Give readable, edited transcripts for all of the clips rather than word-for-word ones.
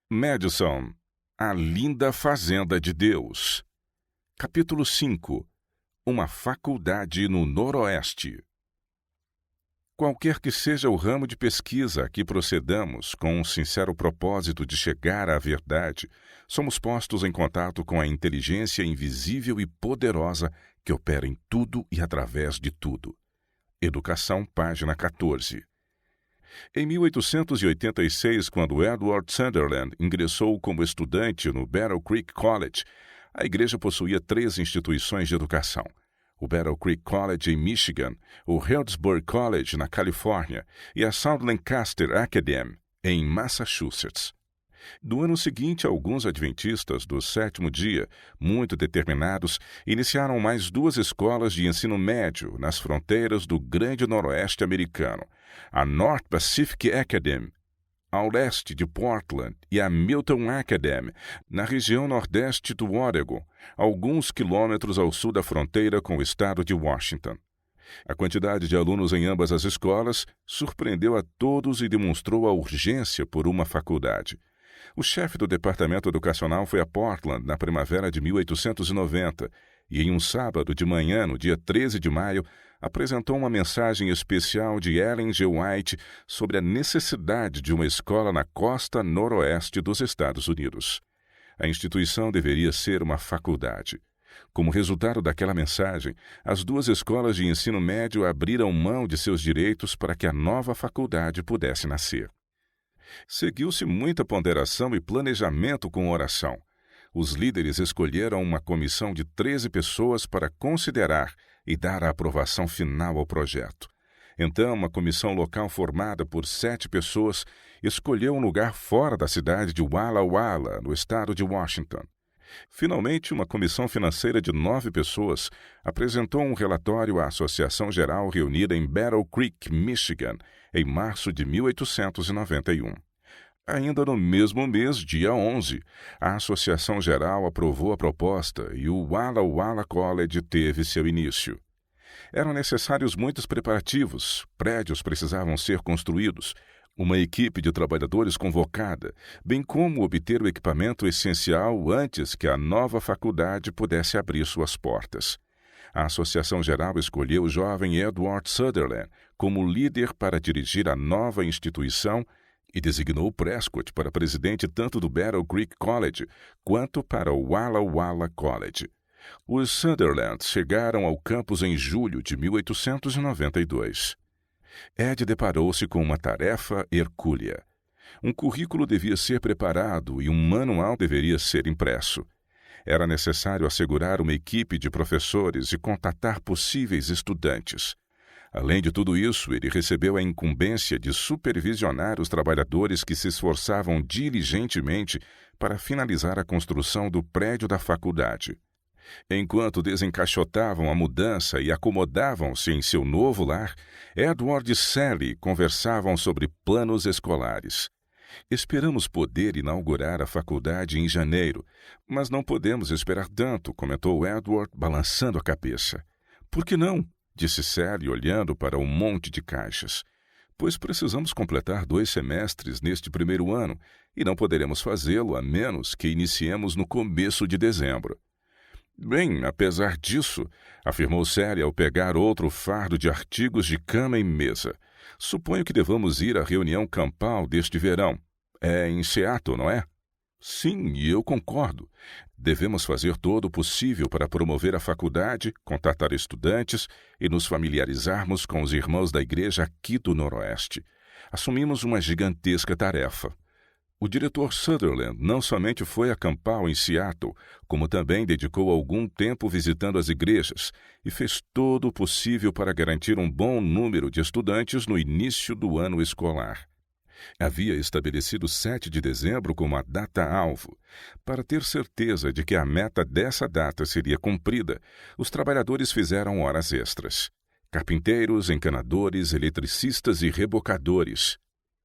Madison, a linda fazenda de Deus. Capítulo 5. Uma faculdade no Noroeste. Qualquer que seja o ramo de pesquisa a que procedamos com um sincero propósito de chegar à verdade, somos postos em contato com a inteligência invisível e poderosa que opera em tudo e através de tudo. Educação, página 14. Em 1886, quando Edward Sunderland ingressou como estudante no Battle Creek College, a igreja possuía 3 instituições de educação: o Battle Creek College em Michigan, o Healdsburg College na Califórnia e a South Lancaster Academy em Massachusetts. No ano seguinte, alguns adventistas do sétimo dia, muito determinados, iniciaram mais 2 escolas de ensino médio nas fronteiras do Grande Noroeste americano: a North Pacific Academy, ao leste de Portland, e a Milton Academy, na região nordeste do Oregon, alguns quilômetros ao sul da fronteira com o estado de Washington. A quantidade de alunos em ambas as escolas surpreendeu a todos e demonstrou a urgência por uma faculdade. O chefe do departamento educacional foi a Portland na primavera de 1890 e, em um sábado de manhã, no dia 13 de maio, apresentou uma mensagem especial de Ellen G. White sobre a necessidade de uma escola na costa noroeste dos Estados Unidos. A instituição deveria ser uma faculdade. Como resultado daquela mensagem, as 2 escolas de ensino médio abriram mão de seus direitos para que a nova faculdade pudesse nascer. Seguiu-se muita ponderação e planejamento com oração. Os líderes escolheram uma comissão de 13 pessoas para considerar e dar a aprovação final ao projeto. Então, uma comissão local formada por 7 pessoas escolheu um lugar fora da cidade de Walla Walla, no estado de Washington. Finalmente, uma comissão financeira de 9 pessoas apresentou um relatório à Associação Geral reunida em Battle Creek, Michigan, em março de 1891. Ainda no mesmo mês, dia 11, a Associação Geral aprovou a proposta e o Walla Walla College teve seu início. Eram necessários muitos preparativos, prédios precisavam ser construídos, uma equipe de trabalhadores convocada, bem como obter o equipamento essencial antes que a nova faculdade pudesse abrir suas portas. A Associação Geral escolheu o jovem Edward Sunderland como líder para dirigir a nova instituição e designou Prescott para presidente tanto do Battle Creek College quanto para o Walla Walla College. Os Sunderlands chegaram ao campus em julho de 1892. Ed deparou-se com uma tarefa hercúlea. Um currículo devia ser preparado e um manual deveria ser impresso. Era necessário assegurar uma equipe de professores e contatar possíveis estudantes. Além de tudo isso, ele recebeu a incumbência de supervisionar os trabalhadores que se esforçavam diligentemente para finalizar a construção do prédio da faculdade. Enquanto desencaixotavam a mudança e acomodavam-se em seu novo lar, Edward e Sally conversavam sobre planos escolares. Esperamos poder inaugurar a faculdade em janeiro, mas não podemos esperar tanto, comentou Edward, balançando a cabeça. Por que não? Disse Sally, olhando para um monte de caixas. Pois precisamos completar 2 semestres neste primeiro ano, e não poderemos fazê-lo a menos que iniciemos no começo de dezembro. Bem, apesar disso, afirmou Sally ao pegar outro fardo de artigos de cama e mesa, suponho que devamos ir à reunião campal deste verão. É em Seattle, não é? Sim, e eu concordo. Devemos fazer todo o possível para promover a faculdade, contatar estudantes e nos familiarizarmos com os irmãos da igreja aqui do Noroeste. Assumimos uma gigantesca tarefa. O diretor Sunderland não somente foi a campal em Seattle, como também dedicou algum tempo visitando as igrejas e fez todo o possível para garantir um bom número de estudantes no início do ano escolar. Havia estabelecido 7 de dezembro como a data-alvo. Para ter certeza de que a meta dessa data seria cumprida, os trabalhadores fizeram horas extras. Carpinteiros, encanadores, eletricistas e rebocadores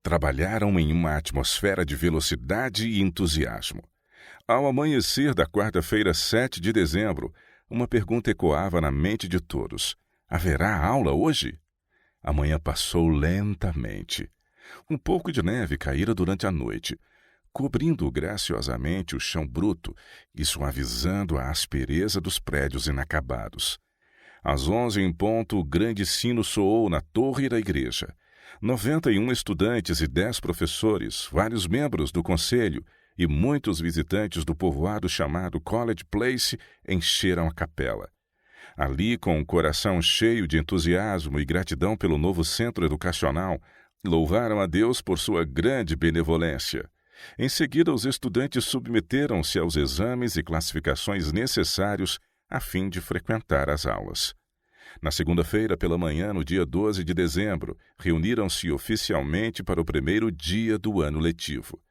trabalharam em uma atmosfera de velocidade e entusiasmo. Ao amanhecer da quarta-feira, 7 de dezembro, uma pergunta ecoava na mente de todos. Haverá aula hoje? A manhã passou lentamente. Um pouco de neve caíra durante a noite. cobrindo graciosamente o chão bruto e suavizando a aspereza dos prédios inacabados. Às 11 em ponto, o grande sino soou na torre da igreja. 91 estudantes e 10 professores, vários membros do conselho e muitos visitantes do povoado chamado College Place encheram a capela. Ali, com o coração cheio de entusiasmo e gratidão pelo novo centro educacional, louvaram a Deus por sua grande benevolência. Em seguida, os estudantes submeteram-se aos exames e classificações necessários a fim de frequentar as aulas. Na segunda-feira pela manhã, no dia 12 de dezembro, reuniram-se oficialmente para o primeiro dia do ano letivo.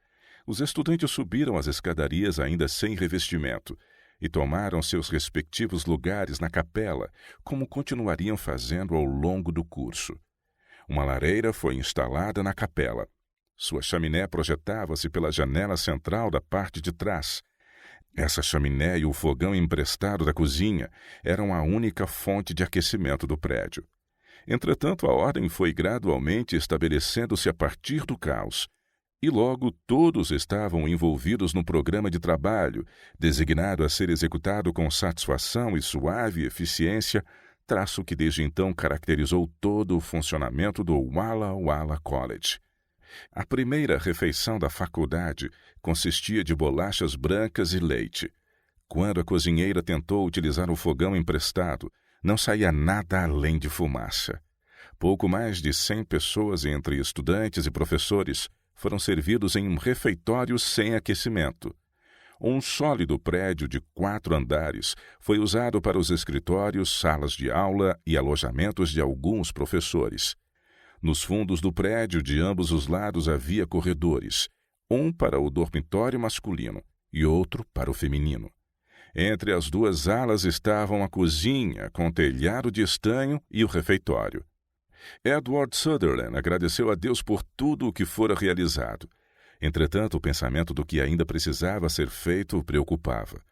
Os estudantes subiram as escadarias ainda sem revestimento e tomaram seus respectivos lugares na capela, como continuariam fazendo ao longo do curso. Uma lareira foi instalada na capela. Sua chaminé projetava-se pela janela central da parte de trás. Essa chaminé e o fogão emprestado da cozinha eram a única fonte de aquecimento do prédio. Entretanto, a ordem foi gradualmente estabelecendo-se a partir do caos, e logo todos estavam envolvidos no programa de trabalho, designado a ser executado com satisfação e suave eficiência, traço que desde então caracterizou todo o funcionamento do Walla Walla College. A primeira refeição da faculdade consistia de bolachas brancas e leite. Quando a cozinheira tentou utilizar o fogão emprestado, não saía nada além de fumaça. Pouco mais de 100 pessoas, entre estudantes e professores, foram servidos em um refeitório sem aquecimento. Um sólido prédio de 4 andares foi usado para os escritórios, salas de aula e alojamentos de alguns professores. Nos fundos do prédio, de ambos os lados, havia corredores, um para o dormitório masculino e outro para o feminino. Entre as duas alas estavam a cozinha, com telhado de estanho, e o refeitório. Edward Sutherland agradeceu a Deus por tudo o que fora realizado. Entretanto, o pensamento do que ainda precisava ser feito o preocupava.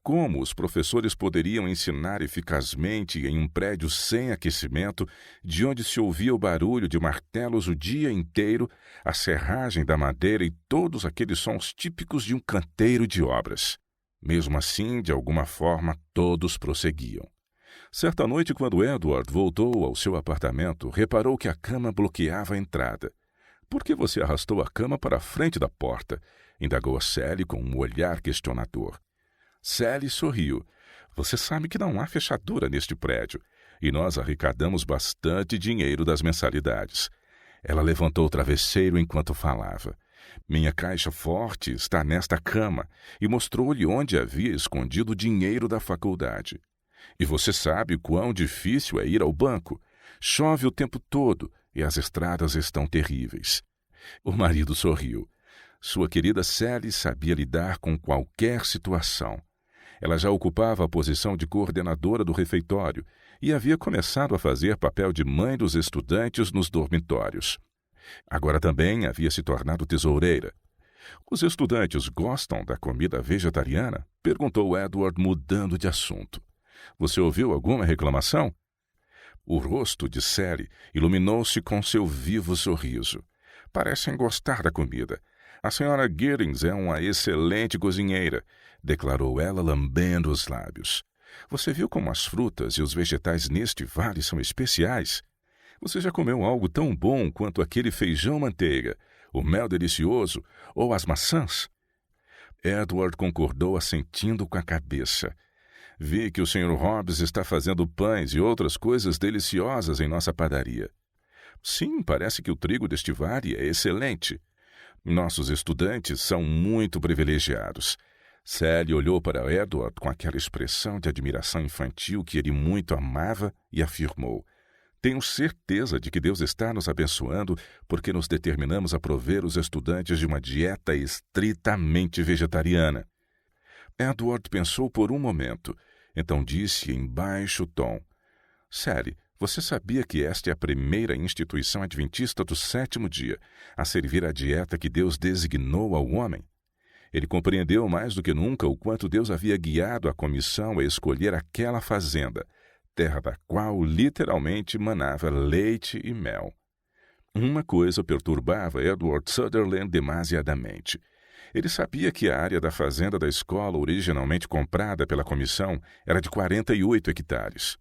Como os professores poderiam ensinar eficazmente em um prédio sem aquecimento, de onde se ouvia o barulho de martelos o dia inteiro, a serragem da madeira e todos aqueles sons típicos de um canteiro de obras? Mesmo assim, de alguma forma, todos prosseguiam. Certa noite, quando Edward voltou ao seu apartamento, reparou que a cama bloqueava a entrada. — Por que você arrastou a cama para a frente da porta? Indagou a Sally com um olhar questionador. Sally sorriu. — Você sabe que não há fechadura neste prédio, e nós arrecadamos bastante dinheiro das mensalidades. Ela levantou o travesseiro enquanto falava. Minha caixa forte está nesta cama, e mostrou-lhe onde havia escondido o dinheiro da faculdade. E você sabe quão difícil é ir ao banco. Chove o tempo todo e as estradas estão terríveis. O marido sorriu. Sua querida Sally sabia lidar com qualquer situação. Ela já ocupava a posição de coordenadora do refeitório e havia começado a fazer papel de mãe dos estudantes nos dormitórios. Agora também havia se tornado tesoureira. — Os estudantes gostam da comida vegetariana? Perguntou Edward, mudando de assunto. — Você ouviu alguma reclamação? O rosto de Sally iluminou-se com seu vivo sorriso. — Parecem gostar da comida. A senhora Giddings é uma excelente cozinheira, declarou ela, lambendo os lábios. Você viu como as frutas e os vegetais neste vale são especiais? Você já comeu algo tão bom quanto aquele feijão-manteiga, o mel delicioso ou as maçãs? Edward concordou, assentindo com a cabeça. Vi que o Sr. Hobbs está fazendo pães e outras coisas deliciosas em nossa padaria. Sim, parece que o trigo deste vale é excelente. Nossos estudantes são muito privilegiados. Sally olhou para Edward com aquela expressão de admiração infantil que ele muito amava e afirmou. Tenho certeza de que Deus está nos abençoando porque nos determinamos a prover os estudantes de uma dieta estritamente vegetariana. Edward pensou por um momento, então disse em baixo tom. Sally, você sabia que esta é a primeira instituição adventista do 7º dia a servir a dieta que Deus designou ao homem? Ele compreendeu mais do que nunca o quanto Deus havia guiado a comissão a escolher aquela fazenda, terra da qual literalmente manava leite e mel. Uma coisa perturbava Edward Sutherland demasiadamente. Ele sabia que a área da fazenda da escola originalmente comprada pela comissão era de 48 hectares.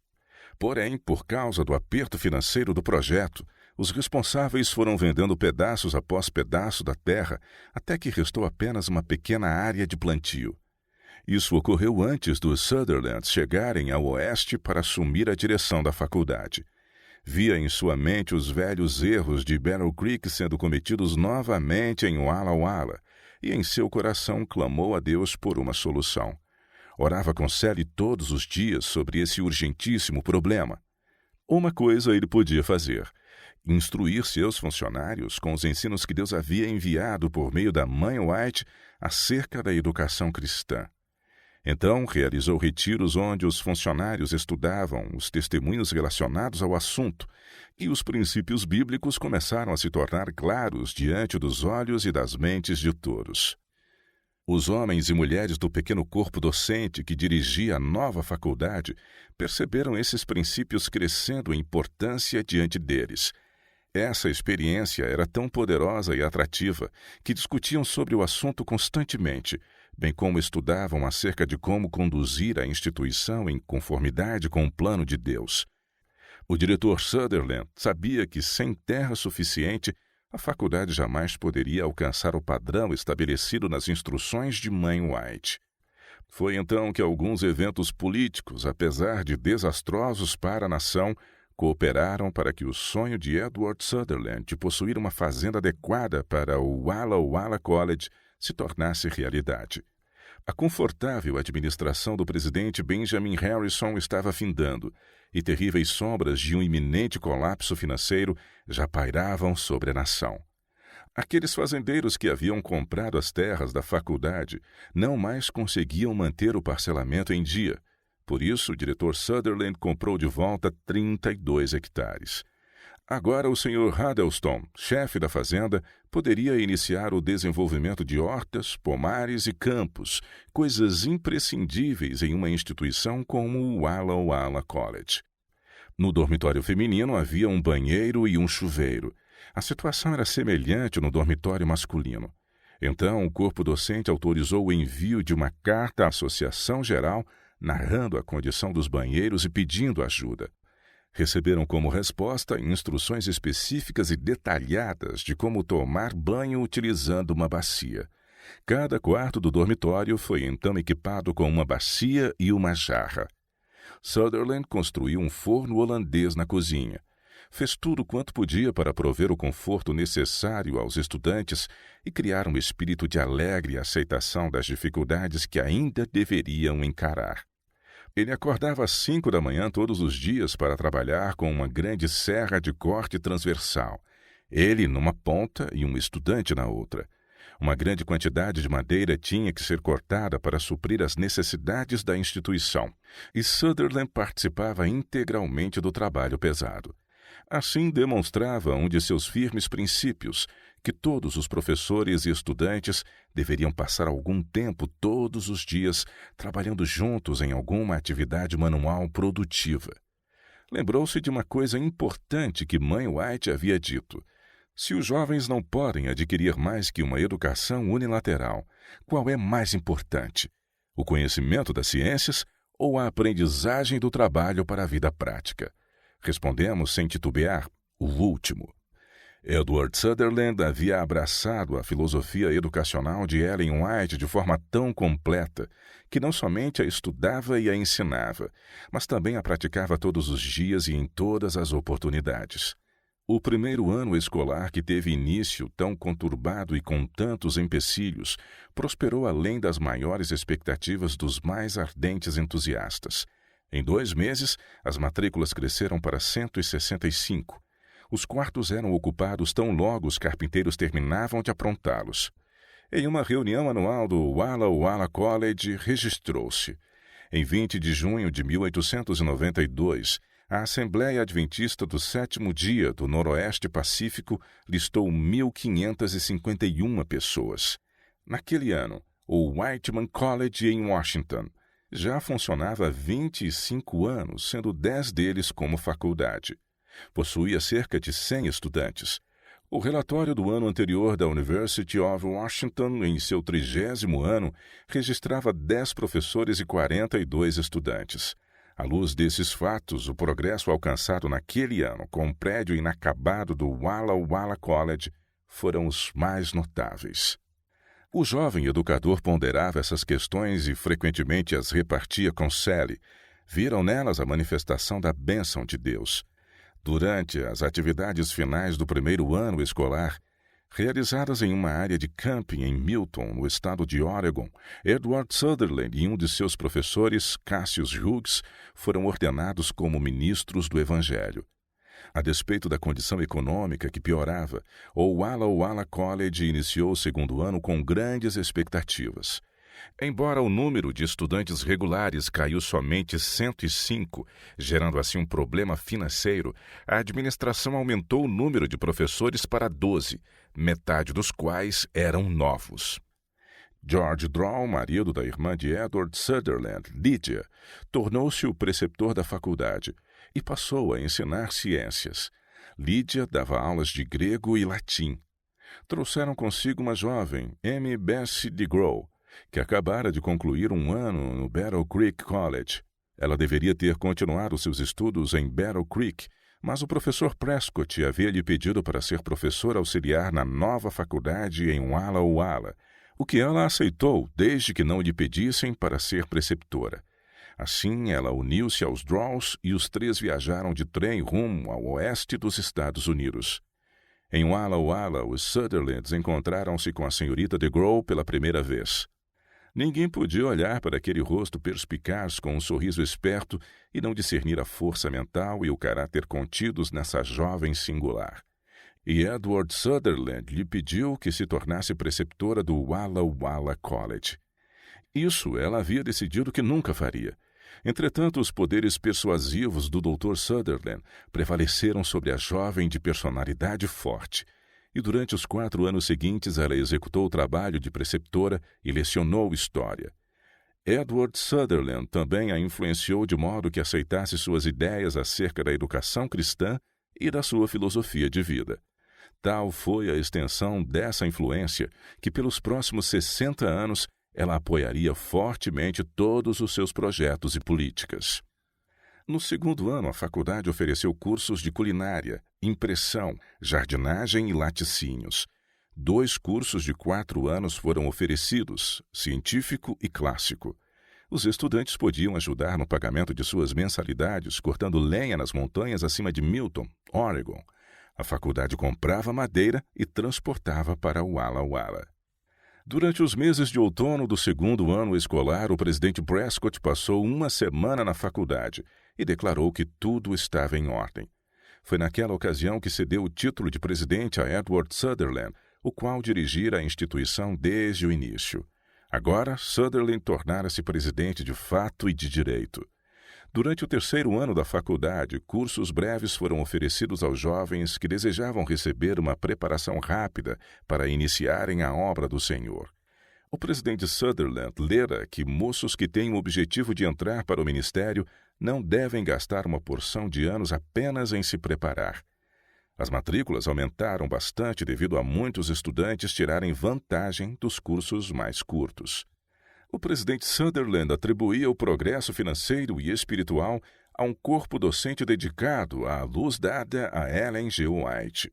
Porém, por causa do aperto financeiro do projeto, os responsáveis foram vendendo pedaços após pedaço da terra até que restou apenas uma pequena área de plantio. Isso ocorreu antes dos Sutherlands chegarem ao oeste para assumir a direção da faculdade. Via em sua mente os velhos erros de Battle Creek sendo cometidos novamente em Walla Walla, e em seu coração clamou a Deus por uma solução. Orava com Sally todos os dias sobre esse urgentíssimo problema. Uma coisa ele podia fazer: instruir seus funcionários com os ensinos que Deus havia enviado por meio da mãe White acerca da educação cristã. Então, realizou retiros onde os funcionários estudavam os testemunhos relacionados ao assunto, e os princípios bíblicos começaram a se tornar claros diante dos olhos e das mentes de todos. Os homens e mulheres do pequeno corpo docente que dirigia a nova faculdade perceberam esses princípios crescendo em importância diante deles. Essa experiência era tão poderosa e atrativa que discutiam sobre o assunto constantemente, bem como estudavam acerca de como conduzir a instituição em conformidade com o plano de Deus. O diretor Sutherland sabia que, sem terra suficiente, a faculdade jamais poderia alcançar o padrão estabelecido nas instruções de mãe White. Foi então que alguns eventos políticos, apesar de desastrosos para a nação, cooperaram para que o sonho de Edward Sutherland de possuir uma fazenda adequada para o Walla Walla College se tornasse realidade. A confortável administração do presidente Benjamin Harrison estava findando, e terríveis sombras de um iminente colapso financeiro já pairavam sobre a nação. Aqueles fazendeiros que haviam comprado as terras da faculdade não mais conseguiam manter o parcelamento em dia. Por isso, o diretor Sutherland comprou de volta 32 hectares. Agora o Sr. Huddleston, chefe da fazenda, poderia iniciar o desenvolvimento de hortas, pomares e campos, coisas imprescindíveis em uma instituição como o Walla Walla College. No dormitório feminino havia um banheiro e um chuveiro. A situação era semelhante no dormitório masculino. Então, o corpo docente autorizou o envio de uma carta à Associação Geral, narrando a condição dos banheiros e pedindo ajuda. Receberam como resposta instruções específicas e detalhadas de como tomar banho utilizando uma bacia. Cada quarto do dormitório foi então equipado com uma bacia e uma jarra. Sutherland construiu um forno holandês na cozinha. Fez tudo quanto podia para prover o conforto necessário aos estudantes e criar um espírito de alegre aceitação das dificuldades que ainda deveriam encarar. Ele acordava às 5 da manhã todos os dias para trabalhar com uma grande serra de corte transversal, ele numa ponta e um estudante na outra. Uma grande quantidade de madeira tinha que ser cortada para suprir as necessidades da instituição, e Sutherland participava integralmente do trabalho pesado. Assim demonstrava um de seus firmes princípios, que todos os professores e estudantes deveriam passar algum tempo todos os dias trabalhando juntos em alguma atividade manual produtiva. Lembrou-se de uma coisa importante que mãe White havia dito: se os jovens não podem adquirir mais que uma educação unilateral, qual é mais importante? O conhecimento das ciências ou a aprendizagem do trabalho para a vida prática? Respondemos sem titubear: o último. Edward Sutherland havia abraçado a filosofia educacional de Ellen White de forma tão completa que não somente a estudava e a ensinava, mas também a praticava todos os dias e em todas as oportunidades. O primeiro ano escolar, que teve início tão conturbado e com tantos empecilhos, prosperou além das maiores expectativas dos mais ardentes entusiastas. Em 2 meses, as matrículas cresceram para 165. Os quartos eram ocupados tão logo os carpinteiros terminavam de aprontá-los. Em uma reunião anual do Walla Walla College, registrou-se: em 20 de junho de 1892, a Assembleia Adventista do Sétimo Dia do Noroeste Pacífico listou 1.551 pessoas. Naquele ano, o Whiteman College em Washington já funcionava há 25 anos, sendo 10 deles como faculdade. Possuía cerca de 100 estudantes. O relatório do ano anterior da University of Washington, em seu 30º ano, registrava 10 professores e 42 estudantes. À luz desses fatos, o progresso alcançado naquele ano com o prédio inacabado do Walla Walla College foram os mais notáveis. O jovem educador ponderava essas questões e frequentemente as repartia com Sally. Viram nelas a manifestação da bênção de Deus. Durante as atividades finais do primeiro ano escolar, realizadas em uma área de camping em Milton, no estado de Oregon, Edward Sutherland e um de seus professores, Cassius Hughes, foram ordenados como ministros do Evangelho. A despeito da condição econômica que piorava, o Walla Walla College iniciou o segundo ano com grandes expectativas. Embora o número de estudantes regulares caiu somente 105, gerando assim um problema financeiro, a administração aumentou o número de professores para 12, metade dos quais eram novos. George Draw, marido da irmã de Edward Sutherland, Lydia, tornou-se o preceptor da faculdade e passou a ensinar ciências. Lydia dava aulas de grego e latim. Trouxeram consigo uma jovem, Amy Bessie DeGrow, que acabara de concluir um ano no Battle Creek College. Ela deveria ter continuado seus estudos em Battle Creek, mas o professor Prescott havia lhe pedido para ser professor auxiliar na nova faculdade em Walla Walla, o que ela aceitou desde que não lhe pedissem para ser preceptora. Assim, ela uniu-se aos Draws e os três viajaram de trem rumo ao oeste dos Estados Unidos. Em Walla Walla, os Sutherlands encontraram-se com a senhorita DeGrow pela primeira vez. Ninguém podia olhar para aquele rosto perspicaz com um sorriso esperto e não discernir a força mental e o caráter contidos nessa jovem singular. E Edward Sutherland lhe pediu que se tornasse preceptora do Walla Walla College. Isso ela havia decidido que nunca faria. Entretanto, os poderes persuasivos do Dr. Sutherland prevaleceram sobre a jovem de personalidade forte. E durante os 4 anos seguintes ela executou o trabalho de preceptora e lecionou história. Edward Sutherland também a influenciou de modo que aceitasse suas ideias acerca da educação cristã e da sua filosofia de vida. Tal foi a extensão dessa influência que pelos próximos 60 anos ela apoiaria fortemente todos os seus projetos e políticas. No segundo ano, a faculdade ofereceu cursos de culinária, impressão, jardinagem e laticínios. 2 cursos de 4 anos foram oferecidos, científico e clássico. Os estudantes podiam ajudar no pagamento de suas mensalidades cortando lenha nas montanhas acima de Milton, Oregon. A faculdade comprava madeira e transportava para Walla Walla. Durante os meses de outono do segundo ano escolar, o presidente Prescott passou uma semana na faculdade e declarou que tudo estava em ordem. Foi naquela ocasião que cedeu o título de presidente a Edward Sutherland, o qual dirigira a instituição desde o início. Agora, Sutherland tornara-se presidente de fato e de direito. Durante o terceiro ano da faculdade, cursos breves foram oferecidos aos jovens que desejavam receber uma preparação rápida para iniciarem a obra do Senhor. O presidente Sutherland lera que moços que têm o objetivo de entrar para o ministério não devem gastar uma porção de anos apenas em se preparar. As matrículas aumentaram bastante devido a muitos estudantes tirarem vantagem dos cursos mais curtos. O presidente Sutherland atribuía o progresso financeiro e espiritual a um corpo docente dedicado à luz dada a Ellen G. White.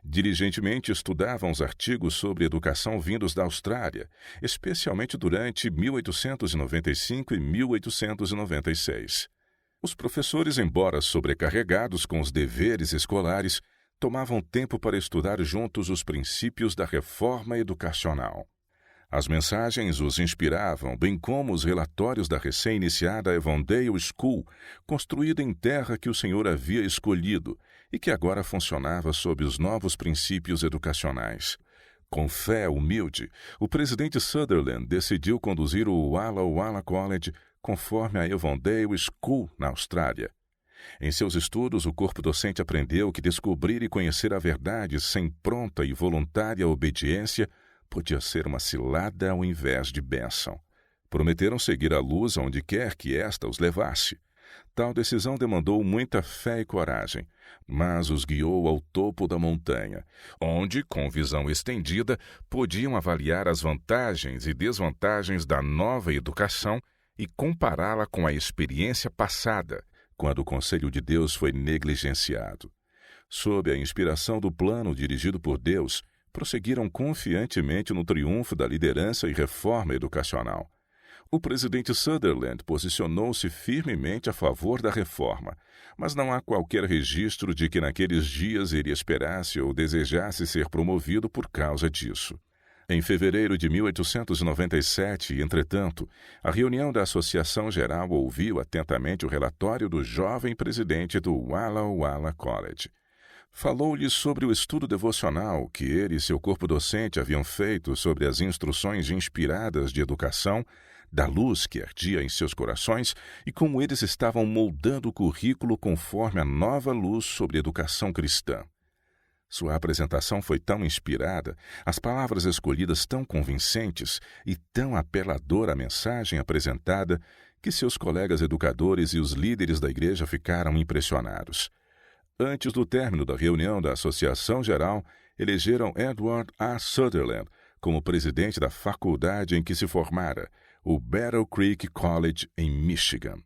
Diligentemente estudavam os artigos sobre educação vindos da Austrália, especialmente durante 1895 e 1896. Os professores, embora sobrecarregados com os deveres escolares, tomavam tempo para estudar juntos os princípios da reforma educacional. As mensagens os inspiravam, bem como os relatórios da recém-iniciada Avondale School, construída em terra que o Senhor havia escolhido e que agora funcionava sob os novos princípios educacionais. Com fé humilde, o presidente Sutherland decidiu conduzir o Walla Walla College conforme a Avondale School na Austrália. Em seus estudos, o corpo docente aprendeu que descobrir e conhecer a verdade sem pronta e voluntária obediência podia ser uma cilada ao invés de bênção. Prometeram seguir a luz aonde quer que esta os levasse. Tal decisão demandou muita fé e coragem, mas os guiou ao topo da montanha, onde, com visão estendida, podiam avaliar as vantagens e desvantagens da nova educação e compará-la com a experiência passada, quando o Conselho de Deus foi negligenciado. Sob a inspiração do plano dirigido por Deus, prosseguiram confiantemente no triunfo da liderança e reforma educacional. O presidente Sutherland posicionou-se firmemente a favor da reforma, mas não há qualquer registro de que naqueles dias ele esperasse ou desejasse ser promovido por causa disso. Em fevereiro de 1897, entretanto, a reunião da Associação Geral ouviu atentamente o relatório do jovem presidente do Walla Walla College. Falou-lhe sobre o estudo devocional que ele e seu corpo docente haviam feito sobre as instruções inspiradas de educação, da luz que ardia em seus corações e como eles estavam moldando o currículo conforme a nova luz sobre educação cristã. Sua apresentação foi tão inspirada, as palavras escolhidas tão convincentes e tão apeladora a mensagem apresentada, que seus colegas educadores e os líderes da igreja ficaram impressionados. Antes do término da reunião da Associação Geral, elegeram Edward A. Sutherland como presidente da faculdade em que se formara, o Battle Creek College, em Michigan.